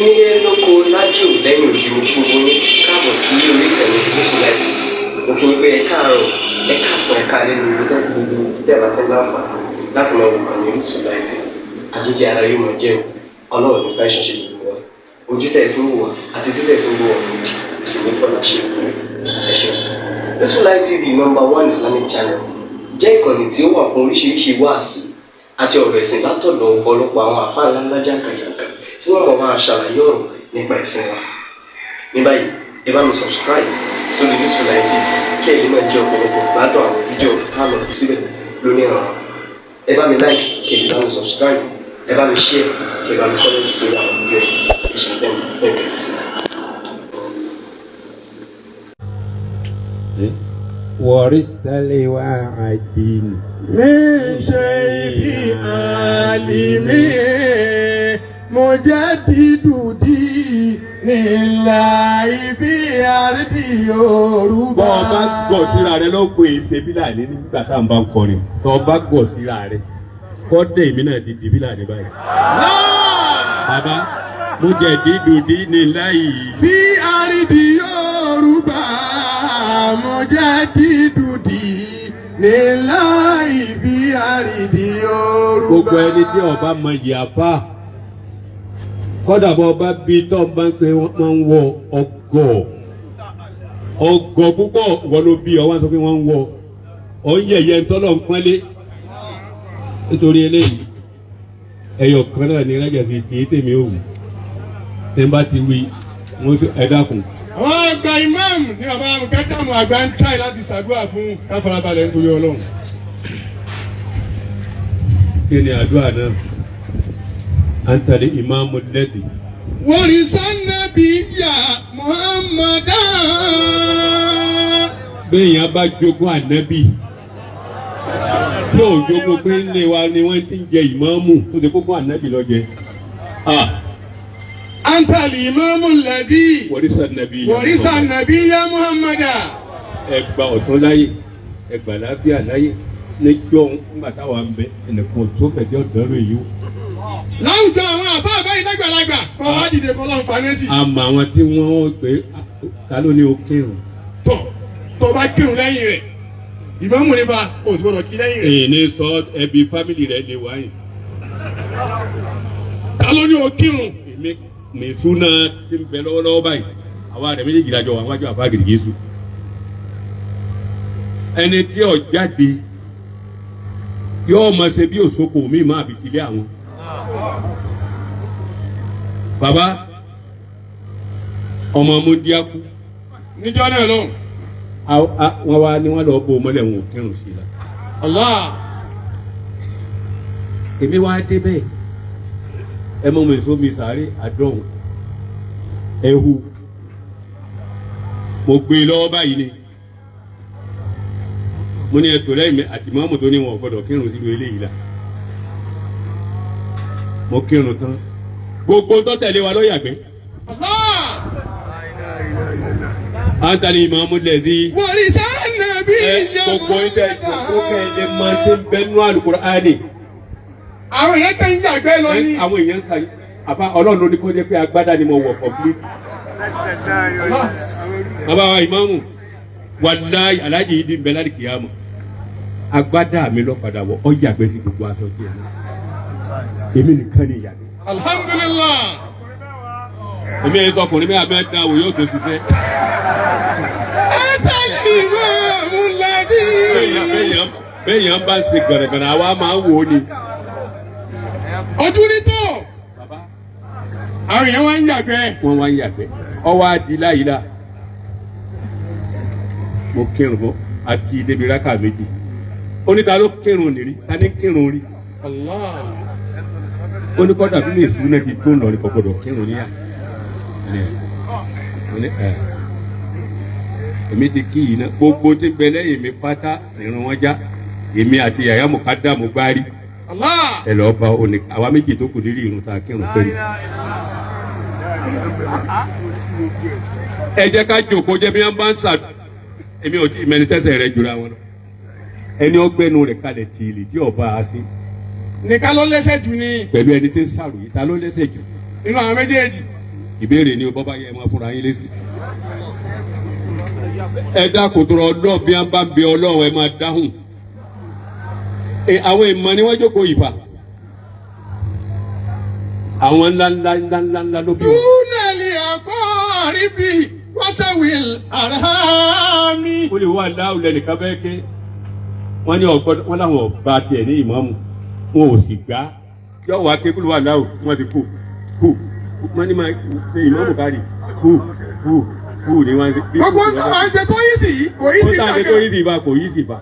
Nílé lóko lájò lẹ́yìn òdì mo kí gbogbo yín káàbọ̀ sí orí ìkànnì Musilight. Mo kí yín pé ẹ káàárọ̀, ẹ káàsán, ẹ káalẹ́ ní ibi tẹ́kù gbogbo tẹ́ẹ̀bà tẹ́ láǹfààní láti máa wò ìkànnì Musilight. Àjíjẹ ara yóò máa jẹun, Ọlọ́run ní fẹ́ ṣọṣẹ́ gbogbo wa. Ojú tẹ̀ fún wò wá àti títẹ̀ fún wò wá lòdì, kò sì ní fọ́nà ṣe ẹ ṣeun. Musilight TV #1 Islamic channel jẹ́ ìkànnì tí ó wà fún oríṣiríṣi wáàsí àti ọ̀rọ̀ ẹ̀sìn látọ̀dọ̀ ọ̀pọ̀lọpọ̀ àwọn àfáà ńláńlá jàǹkàjàǹkà tí wọ́n mọ̀ máa ṣàlàyé ọ̀rọ̀ nípa ẹ̀sìn wa. Ní báyìí, ẹ bá mi subscribe sórí Musilight TV kí ẹ lè máa jẹ ọ̀pọ̀lọpọ̀ gbádùn àwọn fídíò táwọn fi síbẹ̀ lónìí ọ̀rọ̀. Ẹ bá mi like kí ẹ sì bá mi subscribe, ẹ bá mi share kí ẹ bá mi comment sórí àwọn fídíò yìí. Ìṣẹ̀lẹ̀ bẹ́ẹ̀ bẹ́ẹ̀ ti sí. ورثت لواء الدين من شيخ عالم مجدد دين الله في أرض Yorùbá. bọ́ ọ bá gọ̀ síra rẹ ló pè é ṣe Fílàní nígbà tá à ń bá ń kọrin tó o bá gọ̀ síra rẹ kọ́dẹ̀ èmi náà ti di Fílàní báyìí. bàbá Mujaddidu dinillahi في أرض Yorùbá مجدد دينillah في أرض Yorùbá. gbogbo ẹni tí ọba mọ ìyàbá kọ́dà bọ́ ọba bíi tó ń bá ń pè wọ́n ń wọ ọgọ́ púpọ̀ wọ́n ló bí ọ wá sọ pé wọ́n ń wọ ọ ń yẹ̀yẹ́ ntọ́lọ̀ ń pọ́nlé nítorí eléyìí ẹyọ kan náà ní rẹ́gẹ̀sì kì í tèmi òwú tẹ́ ń bá ti wí wọ́n fi ẹ dákun. àwọn àgbà imam ní ọba amukẹ́tàmù àgbà ń tráì láti ṣàdúrà fún káfarabalẹ̀ nítorí Ọlọ́run. kí ni àdúrà náà antali imamu lẹ́dí. warisa nabiyya Muhammadan. béèyàn bá jogún ànábì tí ò jogún pé ńlé wa ni wọ́n ti ń jẹ ìmáàmù tó ti kókó ànábì lọ́jẹ́. antali imamu alladhi warisa nàbí. warisa nabiyya Muhammadan. ẹgbà ọ̀tún láyé ẹgbà láfíà láyé níjọ́ ńgbà táwa ń bẹ ẹnìkan tó fẹ̀jọ́ dọ́rọ̀ èyí o. láwùjọ àwọn àbá àbáyé lágbàlagbà kọ́ wá dìde kọ́ lọ́n fanẹ́sì. àmọ́ àwọn tí wọ́n gbé ta ló ní o kírun. tó bá kírun lẹ́yìn rẹ̀ ìmáàmù nípa o sì gbọ́dọ̀ kí lẹ́yìn rẹ̀. èyí ní sọ ẹbí fámìlì rẹ lè wáyé. ta ló ní o kírun. èmi ní súná tí ń bẹ lọ́wọ́lọ́wọ́ báyìí àwa rẹ̀ méjèèjì lájọ wà wájú àbá gìrìgìsù. ẹni tí ó jáde yóò máa ṣe bí òṣòkò mi máa bì tilé àwọn. bàbá ọmọ Múdíákú níjọ́ náà lọ. wọ́n wá ní wọ́n lọ bó mọ́lẹ̀ wọn ò kírun sí i la. Allah. èmi wá dé bẹ́ẹ̀ ẹ mọ̀ mi sómi sáré àdọ́hùn ẹ̀hù mo gbé e lọ́wọ́ báyìí ni mo ní ẹtò lẹ́yìn mi àti mọ́mù tó ní wọn ò gbọ́dọ̀ kírun sílùú eléyìí la mo kírun tán gbogbo tó tẹ̀lé wa lọ́yàgbẹ́. antali imamu lẹ́sí. warisa nabiyya gbogbo ìtẹ̀ gbogbo kẹ́lẹ́ máa ti bẹ́ẹ̀ nú Al-Qur'ani. àwọn èèyàn kan ń yàgbẹ́ lọ ní. àwọn èèyàn ń sàyè àbá Ọlọ́run ló ní kó jẹ́ pé agbádá ni mo wọ̀ complete. bàbá wa ìmáàmù wàláyé aláàjì yìí di nbẹ láti kìyàmù agbádá mi lọ padà wọ ọ yàgbẹ́ sí gbogbo aṣọ tí ẹ ní èmi nìkan ni ìyàgbẹ́. alhamdulillah. èmi ẹ̀ sọkùnrin mi àbẹ́ dán wò yóò tó ṣiṣẹ́. antali imamu alladhi. béèyàn bá ń ṣe gànàgànà àwa máa ń wò ó ni. ojú ní tó. àwọn èèyàn wá ń yàgbẹ́. wọ́n wá ń yàgbẹ́ ọwọ́ adi láyìí mo kírun fún àti débi rákà méjì oníta ló kírun nìrí ta ní kírun rí. Allah. oníkọ́dà bí lè sùn náà ti tó lọ ní kọ̀kọ́dọ̀ kírun níyà. èmi ti kí yìí náà gbogbo tí bẹ lẹ́yìn mi pátá ìrun wọn já èmi àti yàyà mùkádàmù gbárí. Allah. ẹ lọ bá òní àwa méjì tó kù nílì irun tá a kírun pé. ẹ jẹ́ ká jòkó jẹ́ bí wọ́n bá ń sà èmi ò tí ìmẹ́ni tẹ́sẹ̀ rẹ̀ jura wọn lọ. ẹni ọgbẹ́nu rẹ̀ kalẹ̀ tìlì tí ọba á sí. nìkan ló lẹ́sẹ̀ jù ní. pẹ̀lú ẹni tí ń sàròyé ta ló lẹ́sẹ̀ jù. nínú àwọn méjèèjì. ìbéèrè ni bọ́bá yẹ ẹ máa fúnra yín lésì. ẹ dákun tó Ọlọ́run bí wọ́n bá ń bẹ Ọlọ́run ẹ máa dáhùn. àwọn ìmọ̀ ni wọ́n jókòó ìfà. àwọn ńlá ló bí wọn. túnẹ̀lì àkọ́ àríbí wọ́sẹ̀wìl àràmì. ó lè wá láwùlẹ̀ nìkan bẹ́ẹ̀ ké wọ́n ní ọgbọ́n wọn làwọn ọba tiẹ̀ ní ìmáàmù wọn ò sì gbá yọ wá ké kúlù wà láwù wọ́n ti kú wọ́n ní máa ṣe ìmáàmù kárí kú ni wọ́n ṣe. gbogbo ń tọ́ àwọn ṣe tó yí sí kò yí sí ó tàbí tó yí sí ibà kò yí sí ibà.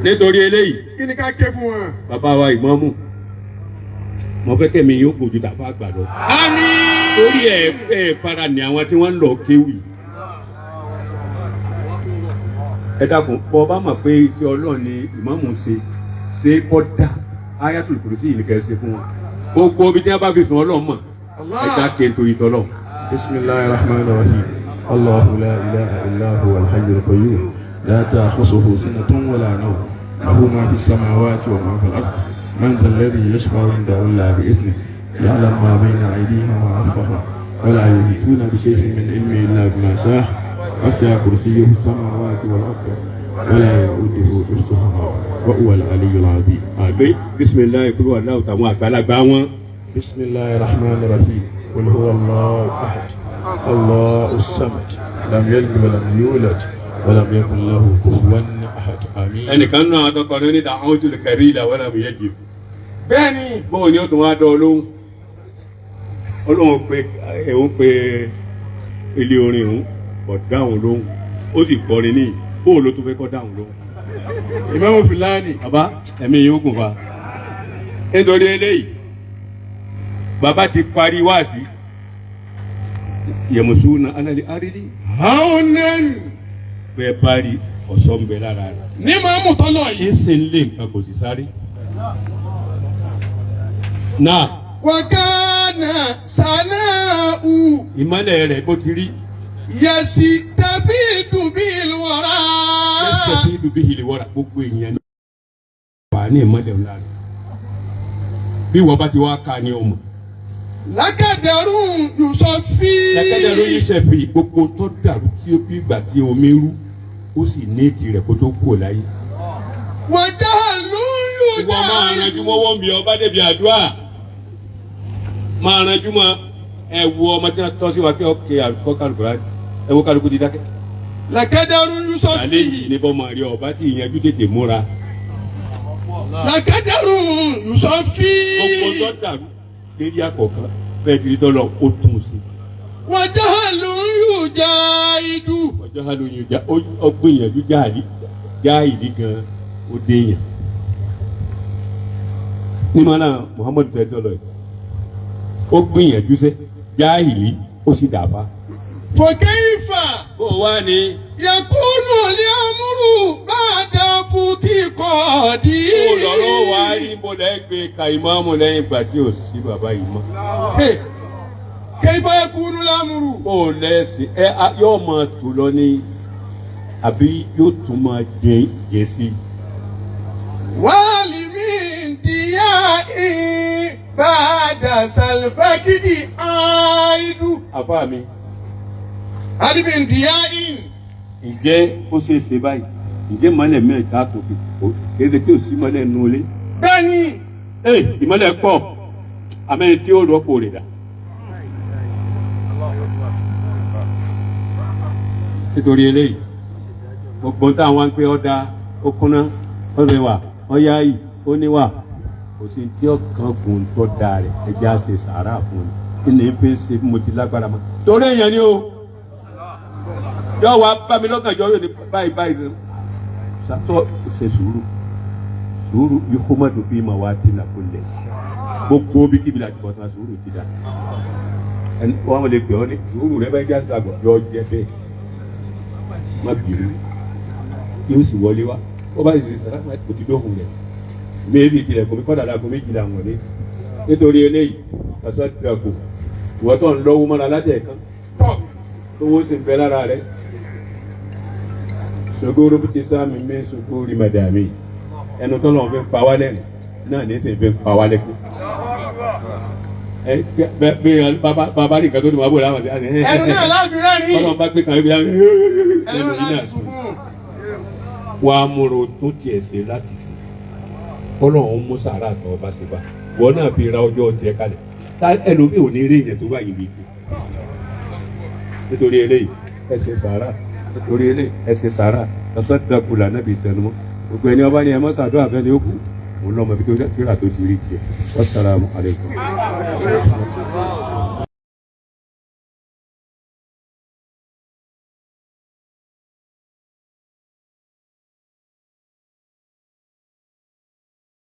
nítorí eléyìí kí ni ká ké fún wọn. bàbá wa ìmáàmù mo fẹ́ kẹ́mi yóò gbòjú tàfà àgbà lọ. àmín. torí ẹ fara ní àwọn tí wọ́n ń lọ kéwì. ẹ dákun bọ́ bá mọ̀ pé iṣẹ́ Ọlọ́run ni ìmáàmù ṣe kọ́dà Ayatul Kursi yìí ni kẹ́ ẹ ṣe fún wọn. gbogbo ibi tí wọ́n bá fi sùn Ọlọ́run mọ̀ ẹ dá ké nítorí tọ́lọ̀. bismillahir rahmanir rahim Allahu la ilaha illa huwal hayyul qayyum la ta'khusuhu sinatun wa la nawm lahu ma fis samawati wa ma fil ard man dhal ladhi yashfa'u 'indahu illa bi idhnihi ya'lamu ma bayna aydihim wa ma khalfahum wa la yuhituna bi shay'in min ilmihi illa bima sha'a wasi'a kursiyyuhu as-samawati wal ard wa la ya'uduhu hifdhuhuma wa huwal 'aliyyul 'azim. àbí bisimilayi kúrò aláwọ̀ táwọn àgbàlagbà wọn. bismillahir rahmanir rahim qul huwa Allahu ahad Allahu samad lam yalid wa lam yulad wa lam yakun lahu kufuwan ahad. àmín. ẹnìkan náà àtọkọrin ní dàhùn tó lè kẹrí ìlà wọn làwọn yẹ jù. bẹ́ẹ̀ni. bóun ni ó tún wá dán olóhùn olóhùn pé òun pé ilé orin òun kò dáhùn lóhùn ó sì kọrin ní bóun ló tún fẹ́ kọ́ dáhùn lóhùn. Ìmáàmù Fìlàní. bàbá ẹ̀mí yóò gùn fa. nítorí eléyìí bàbá ti parí wáàsí yẹmusu na alali arili. àwọn nẹ́ẹ̀nì. bẹ́ẹ̀ parí ọ̀sọ́ ń bẹ lára rẹ̀. ní màmú tọ́lọ̀ yìí. ẹsẹ̀ ń lé nǹkan kò sì sáré. náà. wàkàna sanáù. ìmọ̀lẹ̀ rẹ̀ bó ti rí. yẹsi tàbí dùbí ìlúwọ̀rá. yẹsi tàbí dùbí ìlúwọ̀rá gbogbo èèyàn ní. wà á ní ìmọ̀lẹ̀ ńlá rẹ̀. bí wọ́n bá ti wá ká ní ọmọ. lákàdàrú Yusufi. lákàdàrú Yusufi gbogbo tó dàrú tí ó bí ìgbà tí omi rú ó sì ní tirẹ̀ kó tó kú láyé. wàjà lóyún ìwọ máa ranjú mọ́wọ́ mi ọba débi àdúrà máa ranjú mọ́ ẹ wo ọmọ tí wọ́n tọ́ sí wa pé ọkẹ́ àlùkò kálukú rà ẹ wo kálukú ti dákẹ́. lákàdàrú Yusufi. alẹ́ yìí ni bọ́ máa rí ọba tí ìyẹnjú tètè múra. lákàdàrú Yusufi. gbogbo tó dàrú lérí àkọ́kọ́ bẹ́ẹ̀ ti rí tọ́lọ̀ ó tún un sí. wàjà lóyún Jaidu. wàjà lóyún ọgbìyànjú Jahili gan ó déyàn. ní mọ́nà Muhammadu fẹ́ dọ́lọ̀ yìí ó gbìyànjú sẹ́ Jahili ó sì dàbá. fọkẹ́yìfà. bó o wá ní. yakunu liamuru bàdà fúti kọ́ọ̀dì. ó lọ́rọ́ wá rí bọ́lá gbé ka ìmáàmù lẹ́yìn ìgbà tí ò sí bàbá yìí mọ́. kẹ́yìfà yakunu liamuru. bó o lẹ́sìn yóò máa tò lọ ní àbí yóò tún máa jẹ sí. wàhálì mi dìyà bàdà sàlfàkìdì àìdù. àfa mi. alimi dìyà ǹjẹ́ ó ṣe é ṣe báyìí ǹjẹ́ mọ́lẹ̀ mẹ́ta tó fi kó kéde pé ò sí mọ́lẹ̀ nù ilé. bẹ́ẹ̀ni. ìmọ́lẹ̀ pọ̀ àmẹ́ni tí ó rọ́pò rẹ̀ dà. nítorí eléyìí gbogbo táwọn ń pè ọ́dà ó kúnná ó rẹwà ó yáyì ó níwà kò sí tí ọkàn gùn tó da rẹ̀ ẹja ṣe sàárà fún mi kí ni pé ṣe mo ti lágbára mọ́. torí èèyàn ni o yọ wá bá mi lọ́kàn jọ yóò ní báyìí báyìí sàtọ́ ṣe sùúrù yóò kó má dùn bí mà wá ti nà kó lẹ̀ gbogbo bí kíbi láti bọ̀ tán sùúrù ti dà ẹni wọn lè gbé ọ ní sùúrù rẹ bá jásí àgbọ̀ yọ jẹ bẹ́ẹ̀ má bìrì yóò sì wọlé wá ó bá sì sàrà fún àti dóhùn rẹ méjì tilẹ̀ kò mí kọ́ dàda kò méjìlá wọn ní nítorí eléyìí àti àti àgbo ìwọ́n tó ń lọ́wọ́ mọ́ra látẹ̀ kan owó sì ń bẹ lára rẹ sogoro ti sáàmì mi sogori madami ẹnu tó lọ́wọ́ fi ń pa wá lẹ́nu náà ní sì fi ń pa wá lẹ́kùn bẹ́ẹ̀ bàbá nìkan tó ní wàá bò láwọn àti ẹnu náà láàbì rẹ̀ rí. ọlọ́run bá gbé kan ẹgbẹ́ ẹnu ẹnu yìí náà náà sunkún. wà á múro tó tiẹ̀ ṣe láti sè ọlọ́run mú sàrà tó ọba ṣe bá wọn náà fi ra ọjọ́ tiẹ̀ kalẹ̀ tá ẹlòmíì ò ní rí ìyẹn tó bá yìí bìí nítorí eléyìí ẹ ṣe sàrà nítorí eléyìí ẹ ṣe sàrà lọ́sọ̀ dàkú lànà bíi tẹnumọ́ gbogbo ẹni ọba ni ẹ mọ́ sàdúrà fẹ́ ni ó kù òun lọ́mọ ibi tó tíra tó ti rí tiẹ̀ wassalamu alaikum.